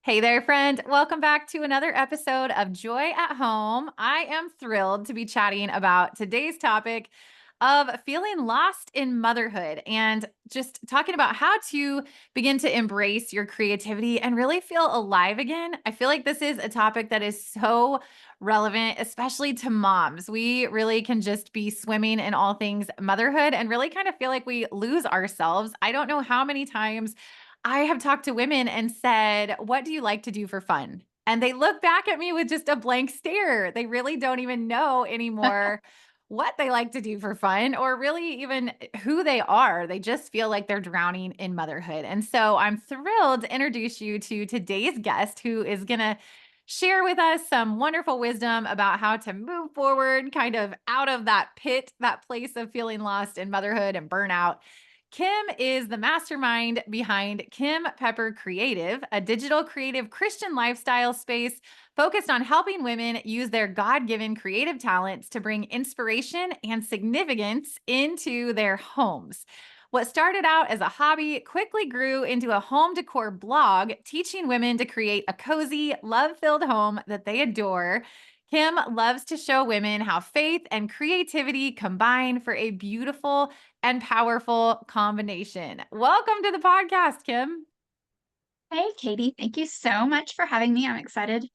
Hey there, friend. Welcome back to another episode of Joy at Home. I am thrilled to be chatting about today's topic of feeling lost in motherhood and just talking about how to begin to embrace your creativity and really feel alive again. I feel like this is a topic that is so relevant, especially to moms. We really can just be swimming in all things motherhood and really kind of feel like we lose ourselves. I don't know how many times I have talked to women and said, "What do you like to do for fun?" And they look back at me with just a blank stare. They really don't even know anymore what they like to do for fun or really even who they are. They just feel like they're drowning in motherhood. And so I'm thrilled to introduce you to today's guest who is going to share with us some wonderful wisdom about how to move forward, kind of out of that pit, that place of feeling lost in motherhood and burnout. Kim is the mastermind behind Kim Pepper Creative, a digital creative Christian lifestyle space focused on helping women use their God given creative talents to bring inspiration and significance into their homes. What started out as a hobby quickly grew into a home decor blog, teaching women to create a cozy, love filled home that they adore. Kim loves to show women how faith and creativity combine for a beautiful and powerful combination. Welcome to the podcast, Kim. Hey, Katie, thank you so much for having me. I'm excited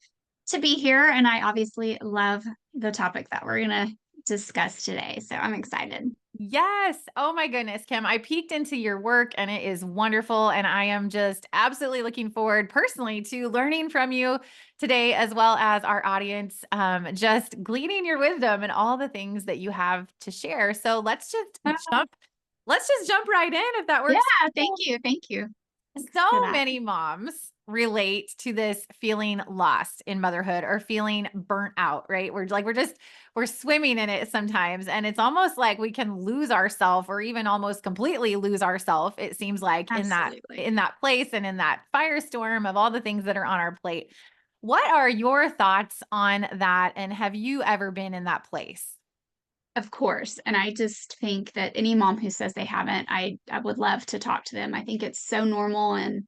to be here, and I obviously love the topic that we're going to discuss today. So I'm excited. Yes. Oh my goodness, Kim. I peeked into your work and it is wonderful. And I am just absolutely looking forward personally to learning from you today, as well as our audience, just gleaning your wisdom and all the things that you have to share. So Uh, let's just jump right in if that yeah, works. thank you. Thank you. Thanks So for that. many moms relate to this feeling lost in motherhood or feeling burnt out, right? We're swimming in it sometimes. And it's almost like we can lose ourselves or even almost completely lose ourselves, it seems like, in that Absolutely. in that place and in that firestorm of all the things that are on our plate. What are your thoughts on that? And have you ever been in that place? Of course. And I just think that any mom who says they haven't, I would love to talk to them. I think it's so normal. And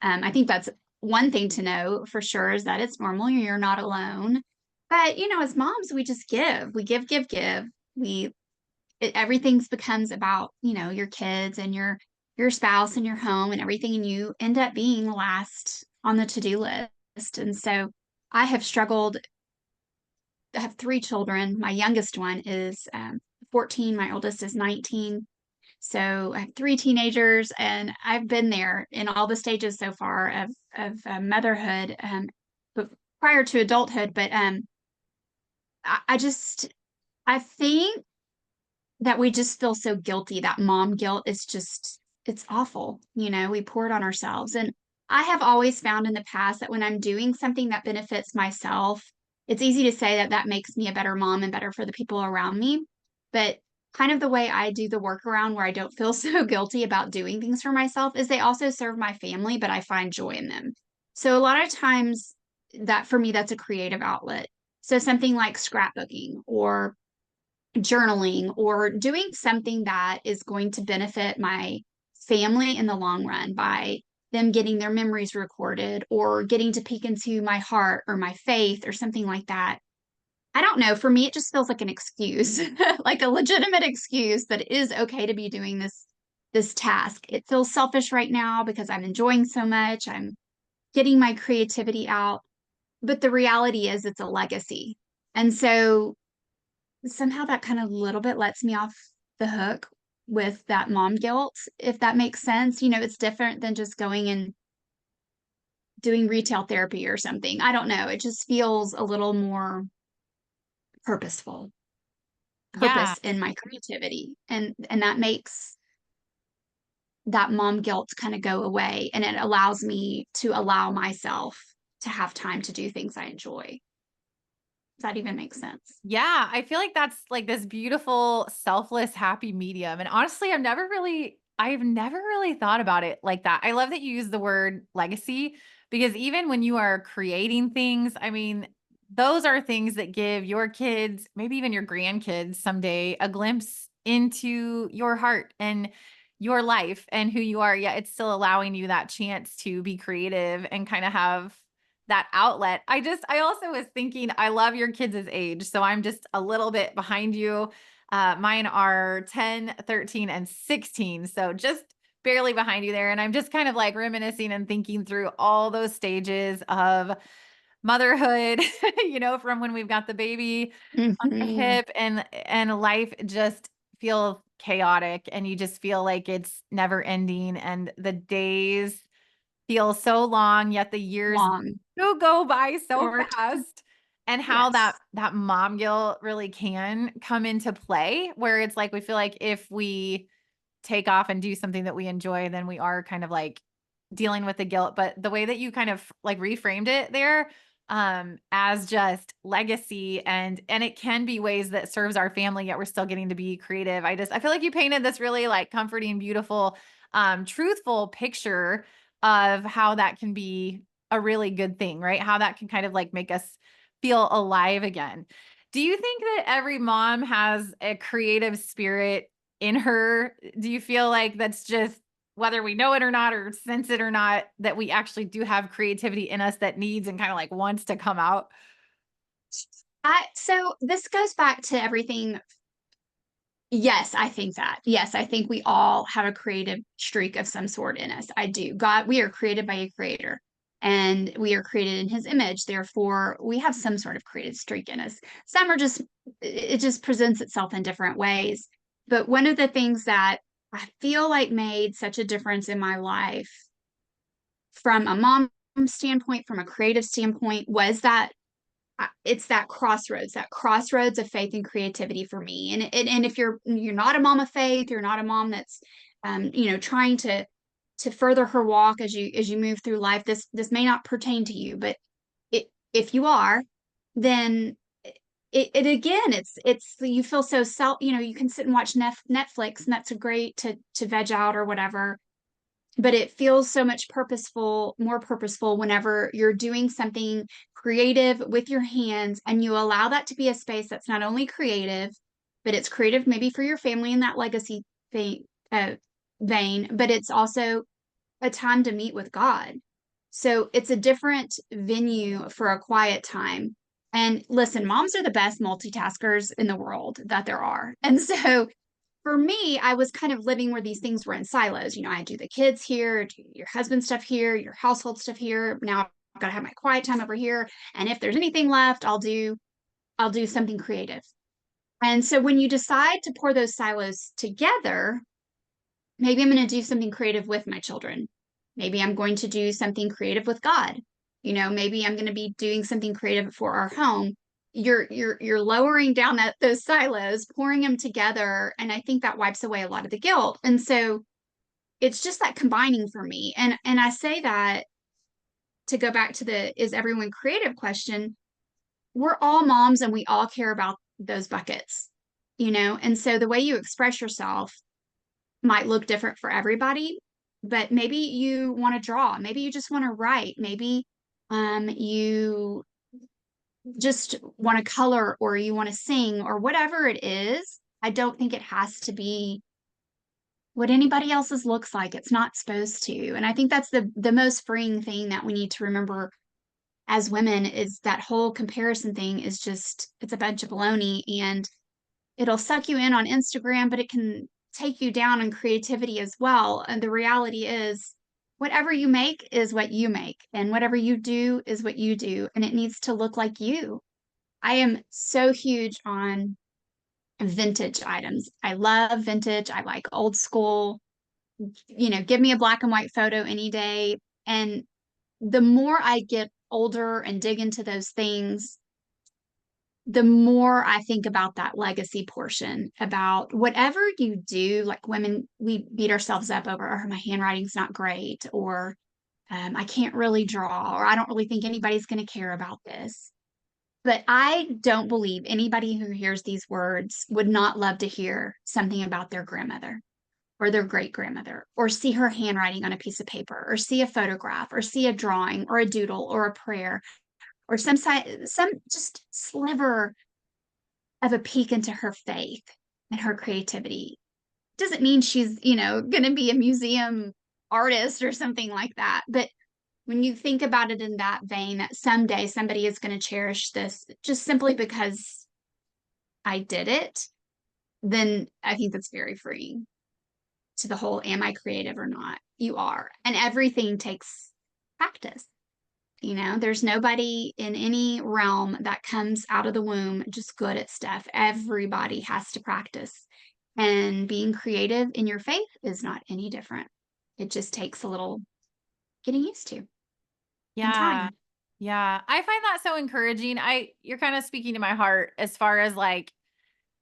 I think that's one thing to know for sure is that it's normal. You're not alone. But, as moms, we just give. We give, give, give. We everything's becomes about your kids and your spouse and your home and everything, and you end up being last on the to-do list. And so I have struggled. I have three children. My youngest one is 14. My oldest is 19. So I have three teenagers, and I've been there in all the stages so far of motherhood, but prior to adulthood. But I just I think that we just feel so guilty. That mom guilt is just, it's awful. We pour it on ourselves. And I have always found in the past that when I'm doing something that benefits myself, it's easy to say that that makes me a better mom and better for the people around me. But kind of the way I do the workaround where I don't feel so guilty about doing things for myself is they also serve my family, but I find joy in them. So a lot of times that for me, that's a creative outlet. So something like scrapbooking or journaling or doing something that is going to benefit my family in the long run by them getting their memories recorded or getting to peek into my heart or my faith or something like that. I don't know. For me, it just feels like an excuse, like a legitimate excuse that it is okay to be doing this task. It feels selfish right now because I'm enjoying so much. I'm getting my creativity out. But the reality is it's a legacy. And so somehow that kind of little bit lets me off the hook with that mom guilt, if that makes sense. It's different than just going and doing retail therapy or something. I don't know. It just feels a little more purposeful, Yeah. purpose in my creativity. And that makes that mom guilt kind of go away. And it allows me to allow myself to have time to do things I enjoy. Does that even make sense? Yeah, I feel like that's like this beautiful, selfless, happy medium. And honestly, I've never really thought about it like that. I love that you use the word legacy because even when you are creating things, I mean, those are things that give your kids, maybe even your grandkids someday, a glimpse into your heart. And your life and who you are, yet it's still allowing you that chance to be creative and kind of have that outlet. I also was thinking, I love your kids' age. So I'm just a little bit behind you. Mine are 10, 13, and 16. So just barely behind you there. And I'm just kind of like reminiscing and thinking through all those stages of motherhood, from when we've got the baby on our Mhm. hip, and life just feels chaotic, and you just feel like it's never ending, and the days feel so long, yet the years Long, do go by so short. fast. And how that Yes. that mom guilt really can come into play, where it's like we feel like if we take off and do something that we enjoy, then we are kind of like dealing with the guilt. But the way that you kind of like reframed it there, as just legacy, and it can be ways that serves our family, yet we're still getting to be creative. I feel like you painted this really like comforting, beautiful, truthful picture of how that can be a really good thing, right? How that can kind of like make us feel alive again. Do you think that every mom has a creative spirit in her? Do you feel like that's just whether we know it or not, or sense it or not, that we actually do have creativity in us that needs and kind of like wants to come out? So this goes back to everything. Yes, I think that. Yes, I think we all have a creative streak of some sort in us. I do. God, we are created by a creator and we are created in his image. Therefore, we have some sort of creative streak in us. Some are just, it just presents itself in different ways. But one of the things that I feel like made such a difference in my life from a mom standpoint, from a creative standpoint, was that it's that crossroads of faith and creativity for me. And if you're not a mom of faith, you're not a mom that's trying to further her walk as you move through life, this may not pertain to you. But if you are, then it again, it's you feel so self, you can sit and watch Netflix, and that's a great to veg out or whatever, but it feels so much more purposeful whenever you're doing something creative with your hands and you allow that to be a space that's not only creative, but it's creative maybe for your family in that legacy vein, vein, but it's also a time to meet with God. So it's a different venue for a quiet time. And listen, moms are the best multitaskers in the world that there are. And so for me, I was kind of living where these things were in silos. I do the kids here, do your husband stuff here, your household stuff here. Now I've got to have my quiet time over here. And if there's anything left, I'll do something creative. And so when you decide to pour those silos together, maybe I'm going to do something creative with my children. Maybe I'm going to do something creative with God. Maybe I'm going to be doing something creative for our home. You're lowering down those silos, pouring them together, and I think that wipes away a lot of the guilt. And so it's just that combining for me. And I say that to go back to the is everyone creative question. We're all moms and we all care about those buckets. And so the way you express yourself might look different for everybody, but maybe you want to draw, maybe you just want to write, maybe you just want to color or you want to sing or whatever it is. I don't think it has to be what anybody else's looks like. It's not supposed to. And I think that's the most freeing thing that we need to remember as women is that whole comparison thing is just it's a bunch of baloney, and it'll suck you in on Instagram, but it can take you down in creativity as well. And the reality is, whatever you make is what you make, and whatever you do is what you do, and it needs to look like you. I am so huge on vintage items. I love vintage. I like old school. Give me a black and white photo any day. And the more I get older and dig into those things, the more I think about that legacy portion, about whatever you do, like women, we beat ourselves up over, oh, my handwriting's not great, or I can't really draw, or I don't really think anybody's going to care about this. But I don't believe anybody who hears these words would not love to hear something about their grandmother or their great grandmother, or see her handwriting on a piece of paper, or see a photograph, or see a drawing, or a doodle, or a prayer, or some just sliver of a peek into her faith and her creativity. doesn't mean she's, going to be a museum artist or something like that. But when you think about it in that vein, that someday somebody is going to cherish this just simply because I did it, then I think that's very freeing to the whole, am I creative or not? You are. And everything takes practice. There's nobody in any realm that comes out of the womb just good at stuff. Everybody has to practice. And being creative in your faith is not any different. It just takes a little getting used to and Yeah. time. Yeah. I find that so encouraging. You're kind of speaking to my heart as far as like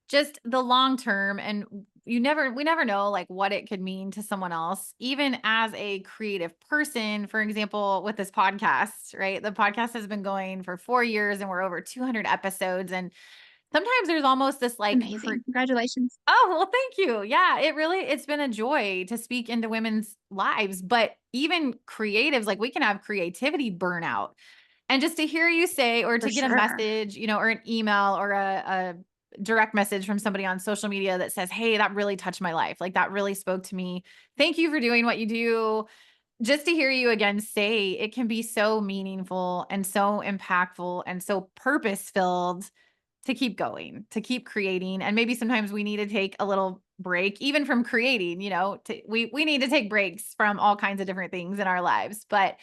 just the long term, and we never know like what it could mean to someone else, even as a creative person. For example, with this podcast, right? The podcast has been going for 4 years and we're over 200 episodes. And sometimes there's almost this like Amazing. Congratulations. oh, well, thank you. Yeah, it's been a joy to speak into women's lives, but even creatives, like we can have creativity burnout. And just to hear you say, or For to get a sure. message, or an email or a direct message from somebody on social media that says, "Hey, that really touched my life. Like that really spoke to me. Thank you for doing what you do." Just to hear you again say it can be so meaningful and so impactful and so purpose filled to keep going, to keep creating. And maybe sometimes we need to take a little break, even from creating, we need to take breaks from all kinds of different things in our lives. But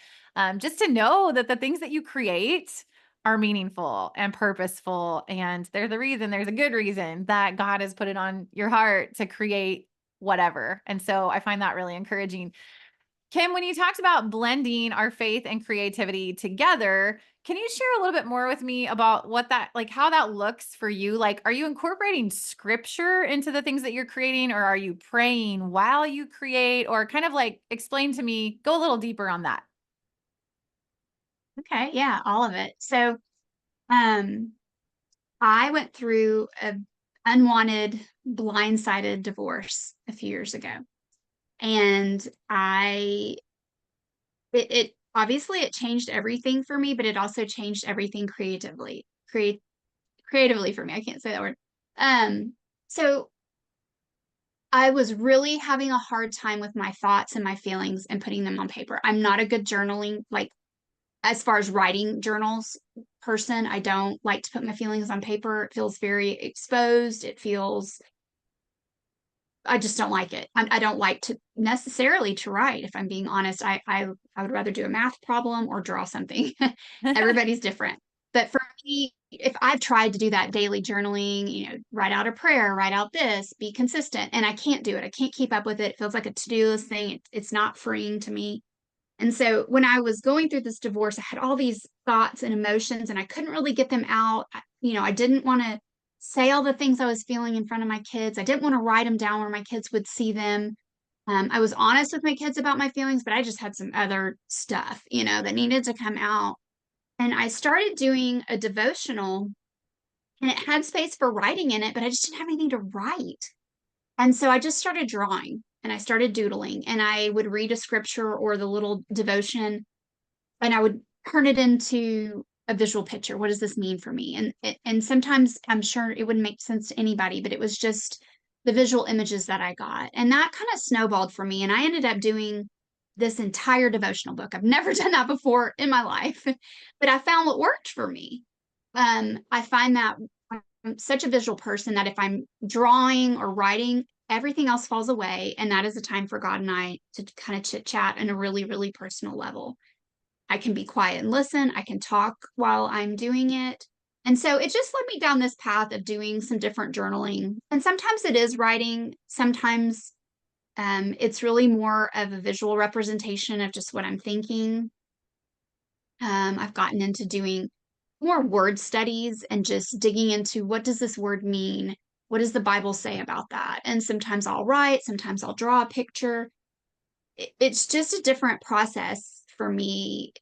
just to know that the things that you create are meaningful and purposeful. And there's a good reason that God has put it on your heart to create whatever. And so I find that really encouraging. Kim, when you talked about blending our faith and creativity together, can you share a little bit more with me about how that looks for you? Like, are you incorporating scripture into the things that you're creating, or are you praying while you create, or kind of like explain to me, go a little deeper on that? Okay. Yeah. All of it. So, um, I went through a unwanted, blindsided divorce a few years ago. And it obviously it changed everything for me, but it also changed everything creatively for me. I can't say that word. So I was really having a hard time with my thoughts and my feelings and putting them on paper. I'm not a good journaling, like as far as writing journals person. I don't like to put my feelings on paper. It feels very exposed. I just don't like it. I don't like to necessarily to write. If I'm being honest, I would rather do a math problem or draw something. Everybody's different. But for me, if I've tried to do that daily journaling, write out a prayer, write out this, be consistent, and I can't do it. I can't keep up with it. It feels like a to-do list thing. It's not freeing to me. And so when I was going through this divorce, I had all these thoughts and emotions and I couldn't really get them out. I didn't want to say all the things I was feeling in front of my kids. I didn't want to write them down where my kids would see them. I was honest with my kids about my feelings, but I just had some other stuff, that needed to come out. And I started doing a devotional and it had space for writing in it, but I just didn't have anything to write. And so I just started drawing and I started doodling and I would read a scripture or the little devotion and I would turn it into a visual picture. What does this mean for me? And sometimes I'm sure it wouldn't make sense to anybody, but it was just the visual images that I got. And that kind of snowballed for me. And I ended up doing this entire devotional book. I've never done that before in my life, but I found what worked for me. I find that I'm such a visual person that if I'm drawing or writing, everything else falls away. And that is a time for God and I to kind of chit chat on a really, really personal level. I can be quiet and listen. I can talk while I'm doing it. And so it just led me down this path of doing some different journaling. And sometimes it is writing, sometimes it's really more of a visual representation of just what I'm thinking. I've gotten into doing more word studies and just digging into what does this word mean? What does the Bible say about that? And sometimes I'll write, sometimes I'll draw a picture. It's just a different process for me.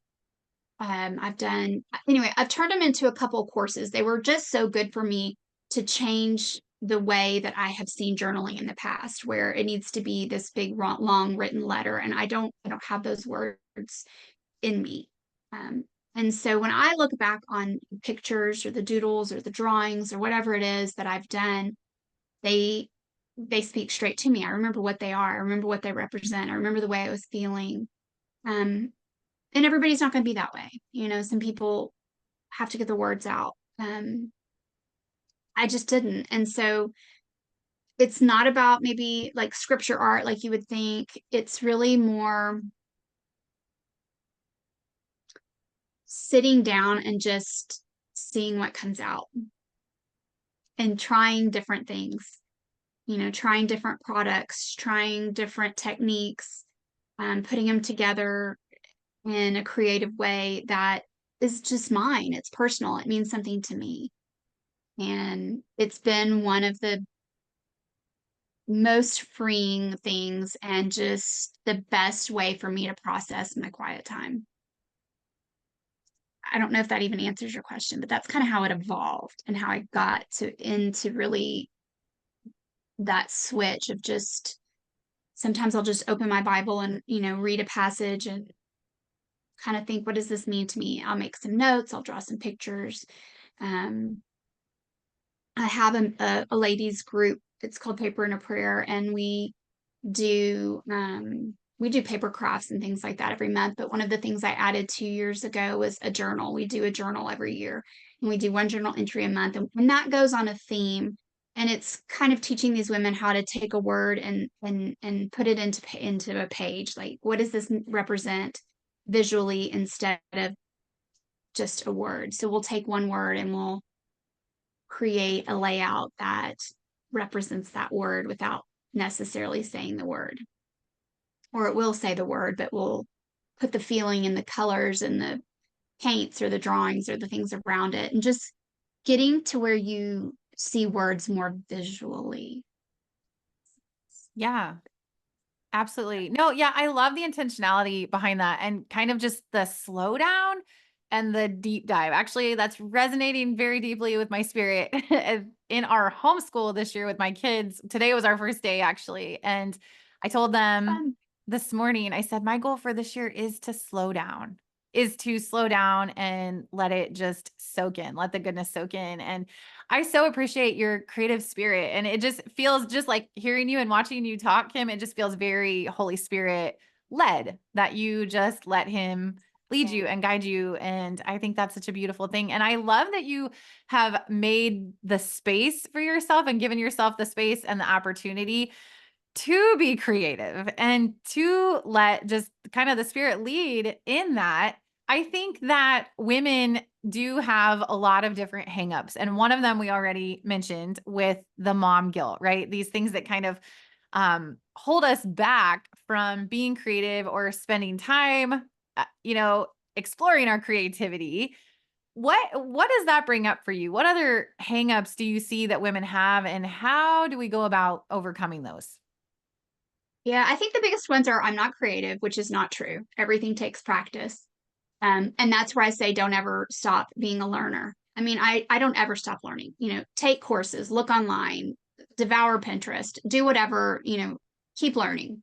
I've turned them into a couple courses. They were just so good for me to change the way that I have seen journaling in the past, where it needs to be this big, long written letter. And I don't have those words in me. Um, and so when I look back on pictures or the doodles or the drawings or whatever it is that I've done, they they speak straight to me. I remember what they are. I remember what they represent. I remember the way I was feeling. Um, and everybody's not going to be that way. Some people have to get the words out. I just didn't. And so it's not about maybe like scripture art, like you would think. It's really more sitting down and just seeing what comes out and trying different things, trying different products, trying different techniques, putting them together in a creative way that is just mine. It's personal. It means something to me. And it's been one of the most freeing things and just the best way for me to process my quiet time. I don't know if that even answers your question, but that's kind of how it evolved and how I got into really that switch of just sometimes I'll just open my Bible and, read a passage and kind of think, what does this mean to me? I'll make some notes, I'll draw some pictures. Um, I have a ladies group. It's called Paper and a Prayer, and we do paper crafts and things like that every month. But one of the things I added 2 years ago was a journal. We do a journal every year, and we do one journal entry a month, and that goes on a theme. And it's kind of teaching these women how to take a word and put it into a page. Like, what does this represent visually instead of just a word? So we'll take one word and we'll create a layout that represents that word without necessarily saying the word. Or it will say the word, but we'll put the feeling in the colors and the paints or the drawings or the things around it, and just getting to where you see words more visually. Yeah. Absolutely. No, yeah, I love the intentionality behind that and kind of just the slowdown and the deep dive. Actually, that's resonating very deeply with my spirit. In our homeschool this year with my kids, today was our first day actually. And I told them Fun. this morning, I said, my goal for this year is to slow down, and let it just soak in, let the goodness soak in. And I so appreciate your creative spirit. And it just feels just like hearing you and watching you talk, Kim, it just feels very Holy Spirit led that you just let him lead Yeah. you and guide you. And I think that's such a beautiful thing. And I love that you have made the space for yourself and given yourself the space and the opportunity to be creative and to let just kind of the spirit lead in that. I think that women do have a lot of different hangups. And one of them we already mentioned with the mom guilt, right? These things that kind of hold us back from being creative or spending time, exploring our creativity. What does that bring up for you? What other hangups do you see that women have, and how do we go about overcoming those? Yeah, I think the biggest ones are I'm not creative, which is not true. Everything takes practice. And that's where I say don't ever stop being a learner. I mean, I don't ever stop learning. Take courses, look online, devour Pinterest, do whatever, keep learning,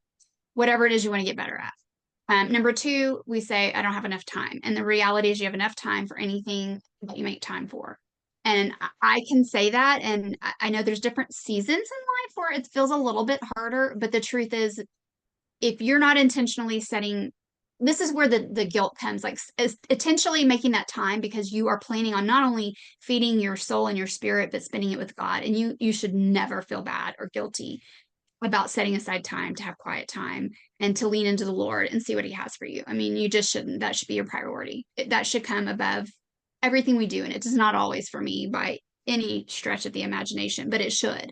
whatever it is you want to get better at. Number two, we say, I don't have enough time. And the reality is you have enough time for anything that you make time for. And I can say that. And I know there's different seasons in life where it feels a little bit harder. But the truth is, if you're not intentionally setting, this is where the guilt comes, like intentionally making that time because you are planning on not only feeding your soul and your spirit, but spending it with God. And you should never feel bad or guilty about setting aside time to have quiet time and to lean into the Lord and see what he has for you. I mean, you just shouldn't. That should be your priority. That should come above everything we do. And it does not always for me by any stretch of the imagination, but it should.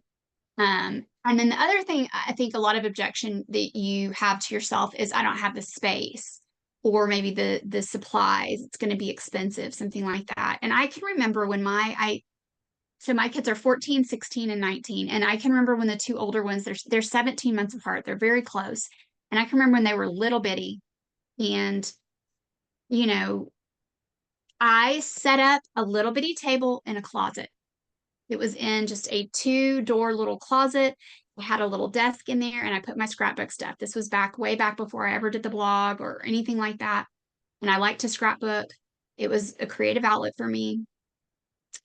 And then the other thing I think a lot of objection that you have to yourself is I don't have the space or maybe the supplies. It's going to be expensive, something like that. And I can remember when so my kids are 14, 16, and 19. And I can remember when the two older ones, they're 17 months apart. They're very close. And I can remember when they were little bitty. And, you know, I set up a little bitty table in a closet. It was in just a two-door little closet. I had a little desk in there and I put my scrapbook stuff. This was way back before I ever did the blog or anything like that. And I like to scrapbook. It was a creative outlet for me.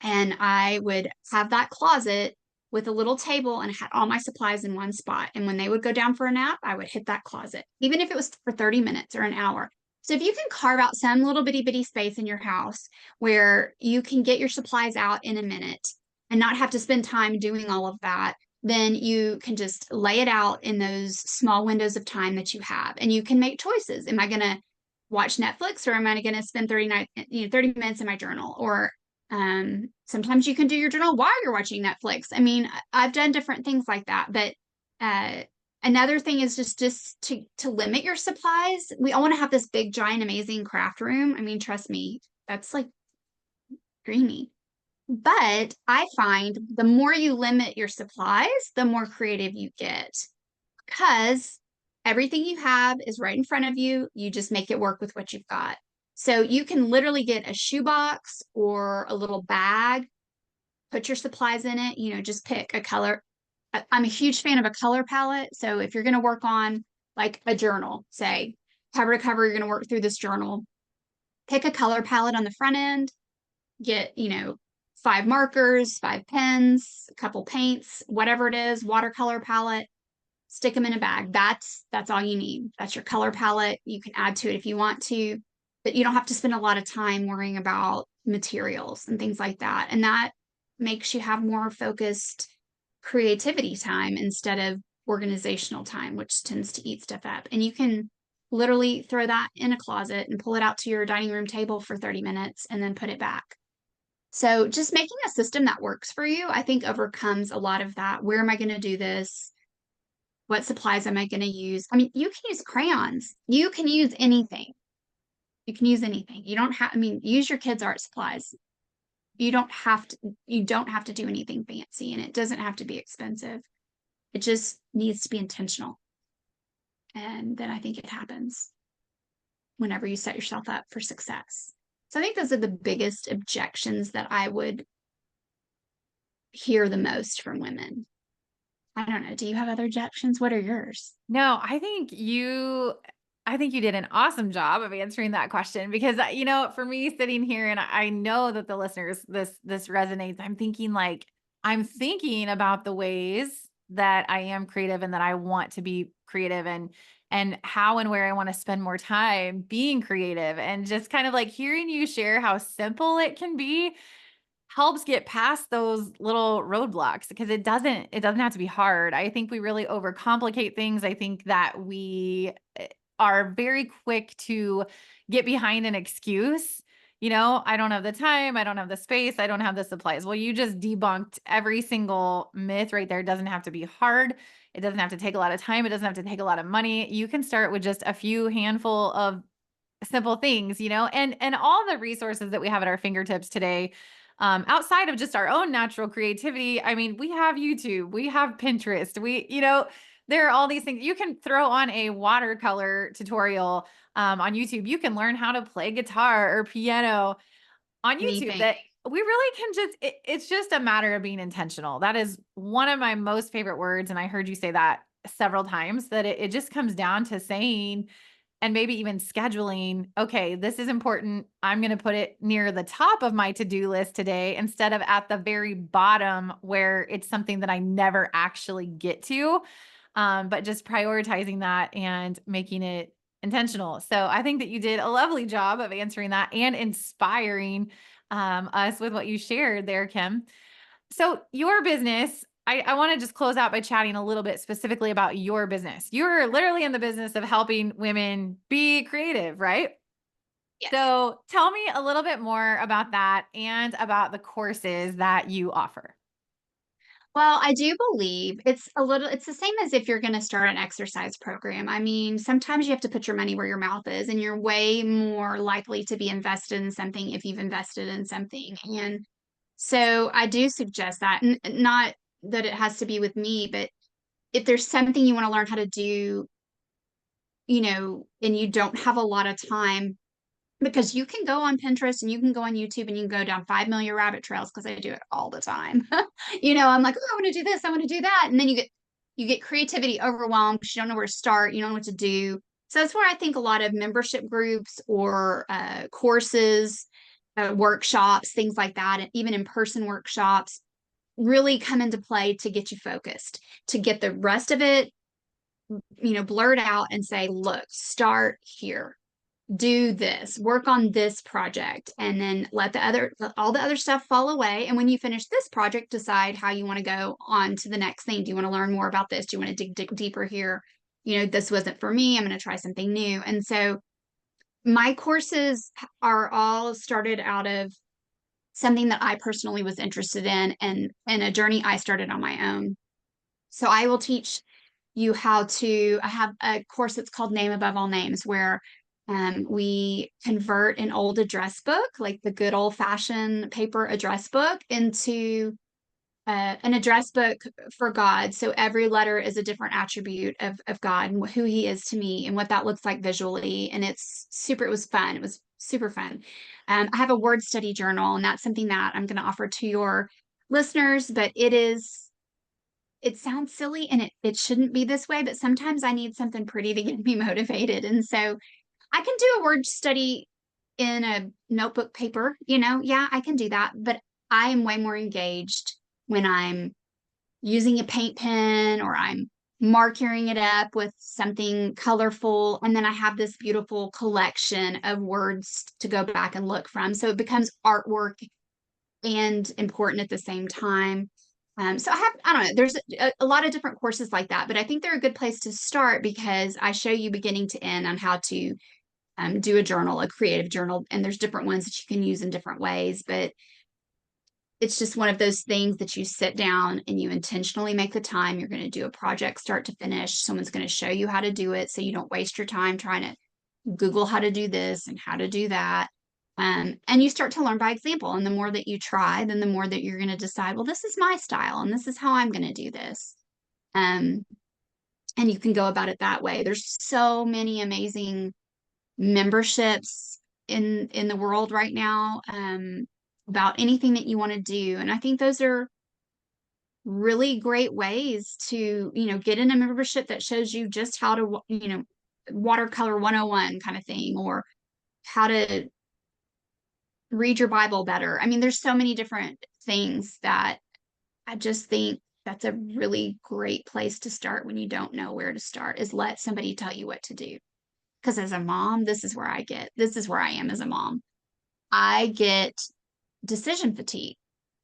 And I would have that closet with a little table and had all my supplies in one spot. And when they would go down for a nap, I would hit that closet, even if it was for 30 minutes or an hour. So if you can carve out some little bitty space in your house where you can get your supplies out in a minute and not have to spend time doing all of that, then you can just lay it out in those small windows of time that you have. And you can make choices. Am I going to watch Netflix, or am I going to spend 30 minutes in my journal? Or sometimes you can do your journal while you're watching Netflix. I mean, I've done different things like that, but uh, another thing is just to limit your supplies. We all want to have this big, giant, amazing craft room. I mean, trust me, that's like dreamy. But I find the more you limit your supplies, the more creative you get, because everything you have is right in front of you. You just make it work with what you've got. So you can literally get a shoebox or a little bag, put your supplies in it, just pick a color. I'm a huge fan of a color palette. So if you're going to work on like a journal, say cover to cover, you're going to work through this journal, pick a color palette on the front end, get, 5 markers, 5 pens, a couple paints, whatever it is, watercolor palette, stick them in a bag. That's all you need. That's your color palette. You can add to it if you want to, but you don't have to spend a lot of time worrying about materials and things like that. And that makes you have more focused creativity time instead of organizational time, which tends to eat stuff up. And you can literally throw that in a closet and pull it out to your dining room table for 30 minutes and then put it back. So just making a system that works for you, I think overcomes a lot of that. Where am I going to do this? What supplies am I going to use? I mean, you can use crayons. You can use anything. You can use anything. You don't have, I mean, use your kids' art supplies. You don't have to do anything fancy, and it doesn't have to be expensive. It just needs to be intentional. And then I think it happens whenever you set yourself up for success. So I think those are the biggest objections that I would hear the most from women. I don't know. Do you have other objections? What are yours? No, I think you did an awesome job of answering that question because for me sitting here and I know that the listeners this resonates. I'm thinking about the ways that I am creative and that I want to be creative and how and where I want to spend more time being creative, and just kind of like hearing you share how simple it can be helps get past those little roadblocks, because it doesn't have to be hard. I think we really overcomplicate things. I think that we are very quick to get behind an excuse. I don't have the time, I don't have the space, I don't have the supplies. Well, you just debunked every single myth right there. It doesn't have to be hard. It doesn't have to take a lot of time. It doesn't have to take a lot of money. You can start with just a few handful of simple things, and all the resources that we have at our fingertips today, outside of just our own natural creativity. I mean, we have YouTube, we have Pinterest, there are all these things. You can throw on a watercolor tutorial on YouTube. You can learn how to play guitar or piano on YouTube. Anything. That we really can it's just a matter of being intentional. That is one of my most favorite words. And I heard you say that several times, that it just comes down to saying, and maybe even scheduling, okay, this is important. I'm going to put it near the top of my to-do list today instead of at the very bottom where it's something that I never actually get to. But just prioritizing that and making it intentional. So I think that you did a lovely job of answering that and inspiring us with what you shared there, Kim. So your business, I want to just close out by chatting a little bit specifically about your business. You're literally in the business of helping women be creative, right? Yes. So tell me a little bit more about that and about the courses that you offer. Well, I do believe it's the same as if you're going to start an exercise program. I mean, sometimes you have to put your money where your mouth is, and you're way more likely to be invested in something if you've invested in something. And so I do suggest that, not that it has to be with me, but if there's something you want to learn how to do, and you don't have a lot of time, because you can go on Pinterest and you can go on YouTube and you can go down 5 million rabbit trails, because I do it all the time. I'm like, oh, I want to do this, I want to do that. And then you get creativity overwhelmed because you don't know where to start, you don't know what to do. So that's where I think a lot of membership groups or courses, workshops, things like that, and even in-person workshops really come into play to get you focused, to get the rest of it, blurred out and say, look, start here, do this, work on this project, and then let all the other stuff fall away. And when you finish this project, decide how you want to go on to the next thing. Do you want to learn more about this? Do you want to dig deeper here? This wasn't for me. I'm going to try something new. And so my courses are all started out of something that I personally was interested in, and a journey I started on my own. So I will teach you I have a course that's called Name Above All Names, where we convert an old address book, like the good old fashioned paper address book, into an address book for God. So every letter is a different attribute of God and who he is to me and what that looks like visually. And it was fun. It was super fun. I have a word study journal, and that's something that I'm going to offer to your listeners, but it sounds silly, and it shouldn't be this way, but sometimes I need something pretty to get me motivated. And so I can do a word study in a notebook paper, yeah, I can do that, but I am way more engaged when I'm using a paint pen or I'm marking it up with something colorful. And then I have this beautiful collection of words to go back and look from. So it becomes artwork and important at the same time. So I don't know, there's a lot of different courses like that, but I think they're a good place to start because I show you beginning to end on how to do a journal, a creative journal, and there's different ones that you can use in different ways. But it's just one of those things that you sit down and you intentionally make the time. You're going to do a project start to finish. Someone's going to show you how to do it so you don't waste your time trying to Google how to do this and how to do that. And you start to learn by example. And the more that you try, then the more that you're going to decide, well, this is my style and this is how I'm going to do this. Um, and you can go about it that way. There's so many amazing memberships in the world right now, about anything that you want to do. And I think those are really great ways to, get in a membership that shows you just how to, watercolor 101 kind of thing, or how to read your Bible better. I mean, there's so many different things that I just think that's a really great place to start when you don't know where to start, is let somebody tell you what to do. Because as a mom, this is where I am as a mom. I get decision fatigue.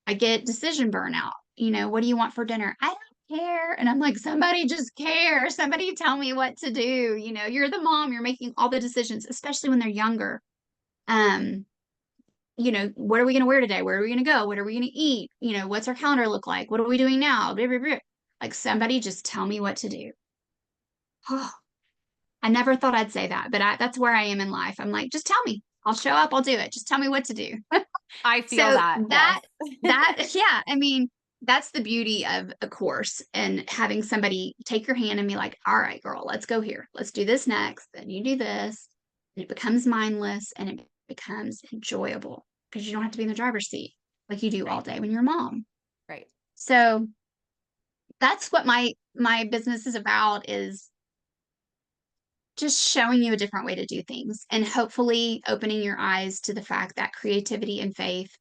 I get decision burnout. What do you want for dinner? I don't care. And I'm like, somebody just care. Somebody tell me what to do. You're the mom, you're making all the decisions, especially when they're younger. Um, what are we going to wear today? Where are we going to go? What are we going to eat? What's our calendar look like? What are we doing now? Blah, blah, blah. Like, somebody just tell me what to do. Oh, I never thought I'd say that, but that's where I am in life. I'm like, just tell me. I'll show up. I'll do it. Just tell me what to do. I feel So that. Yes. that, yeah, I mean, that's the beauty of a course, and having somebody take your hand and be like, all right, girl, let's go here. Let's do this next. Then you do this. And it becomes mindless and it becomes enjoyable because you don't have to be in the driver's seat like you do all Right. day when you're a mom. Right. So that's what my business is about, is just showing you a different way to do things and hopefully opening your eyes to the fact that creativity and faith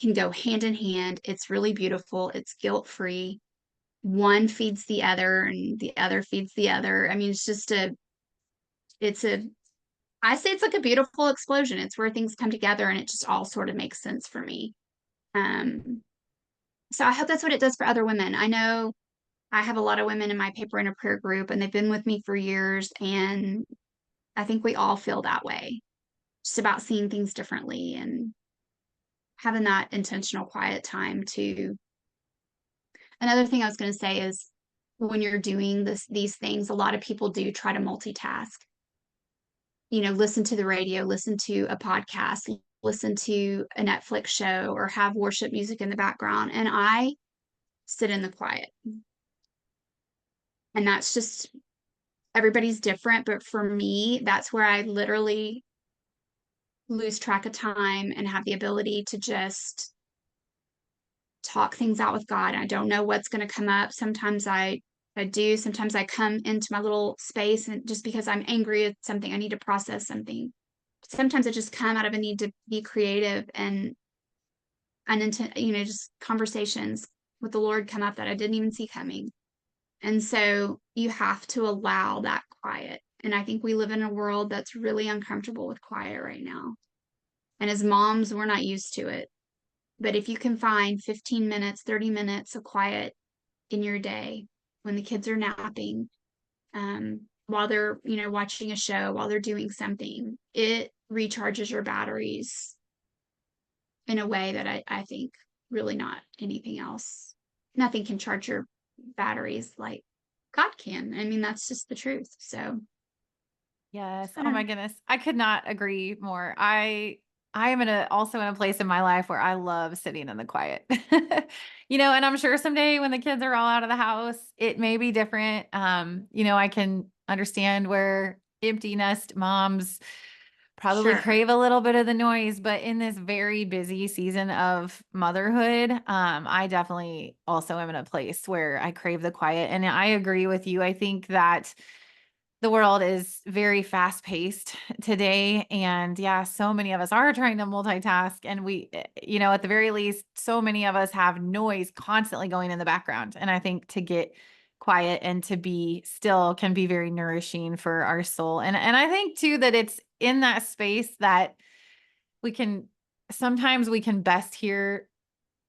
can go hand in hand. It's really beautiful. It's guilt-free. One feeds the other and the other feeds the other. I mean, it's a, I say it's like a beautiful explosion. It's where things come together and it just all sort of makes sense for me. Um, so I hope that's what it does for other women. I know I have a lot of women in my paper in a prayer group, and they've been with me for years, and I think we all feel that way, just about seeing things differently and having that intentional quiet time to. Another thing I was going to say is, when you're doing these things, a lot of people do try to multitask. Listen to the radio, listen to a podcast, listen to a Netflix show, or have worship music in the background. And I sit in the quiet. And that's just, everybody's different. But for me, that's where I literally lose track of time and have the ability to just talk things out with God. I don't know what's going to come up. Sometimes I do. Sometimes I come into my little space, and just because I'm angry at something, I need to process something. Sometimes I just come out of a need to be creative and just conversations with the Lord come up that I didn't even see coming. And so you have to allow that quiet. And I think we live in a world that's really uncomfortable with quiet right now. And as moms, we're not used to it. But if you can find 15 minutes, 30 minutes of quiet in your day when the kids are napping, while they're, watching a show, while they're doing something, it recharges your batteries in a way that I think really not anything else. Nothing can charge your batteries like God can. I mean, that's just the truth. So Yes. I Oh don't my know. goodness. I could not agree more. I am also in a place in my life where I love sitting in the quiet. And I'm sure someday when the kids are all out of the house, it may be different. I can understand where empty nest moms probably Sure. crave a little bit of the noise, but in this very busy season of motherhood, I definitely also am in a place where I crave the quiet. And I agree with you. I think that the world is very fast paced today. And yeah, so many of us are trying to multitask. And at the very least, so many of us have noise constantly going in the background. And I think to get quiet and to be still can be very nourishing for our soul. And I think too that it's in that space that we can sometimes we can best hear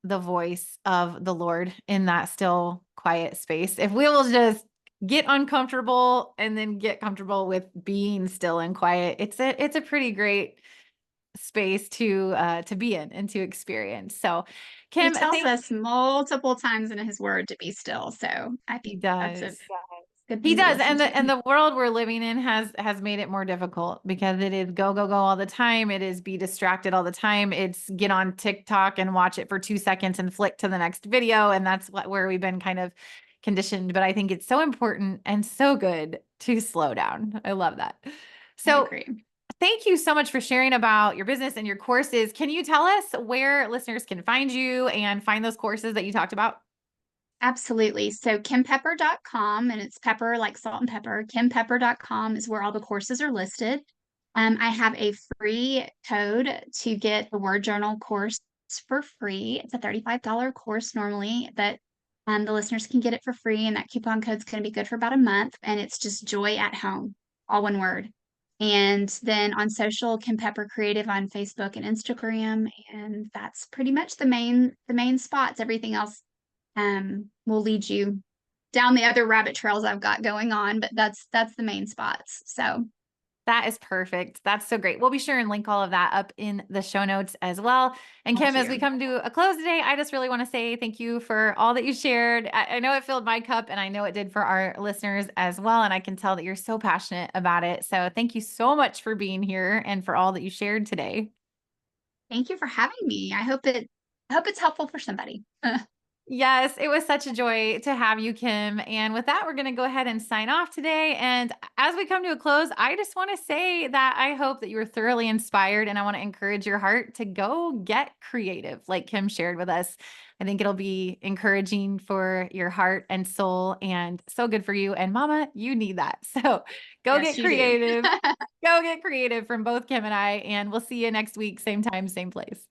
the voice of the Lord in that still quiet space. If we will just get uncomfortable and then get comfortable with being still and quiet, it's a pretty great space to be in and to experience. So, He Kim, tells thank us multiple times in his word to be still. So I he think that's a does. good He thing to does, listen and to. the world we're living in has made it more difficult because it is go, go, go all the time. It is be distracted all the time. It's get on TikTok and watch it for 2 seconds and flick to the next video, and that's where we've been kind of conditioned, but I think it's so important and so good to slow down. I love that. I So, agree. thank you so much for sharing about your business and your courses. Can you tell us where listeners can find you and find those courses that you talked about? Absolutely. So kimpepper.com, and it's pepper like salt and pepper. Kimpepper.com is where all the courses are listed. I have a free code to get the word journal course for free. It's a $35 course normally, but the listeners can get it for free, and that coupon code's going to be good for about a month. And it's just joy at home, all one word. And then on social, Kim Pepper Creative on Facebook and Instagram, and that's pretty much the main spots. Everything else will lead you down the other rabbit trails I've got going on, but that's the main spots. So That is perfect. That's so great. We'll be sure and link all of that up in the show notes as well. And thank Kim, as we you. come to a close today, I just really want to say thank you for all that you shared. I know it filled my cup and I know it did for our listeners as well. And I can tell that you're so passionate about it. So thank you so much for being here and for all that you shared today. Thank you for having me. I hope it's helpful for somebody. Yes, it was such a joy to have you, Kim. And with that, we're going to go ahead and sign off today. And as we come to a close, I just want to say that I hope that you were thoroughly inspired and I want to encourage your heart to go get creative, like Kim shared with us. I think it'll be encouraging for your heart and soul and so good for you. And mama, you need that. So go Yes, get you do. creative. Go get creative from both Kim and I. And we'll see you next week, same time, same place.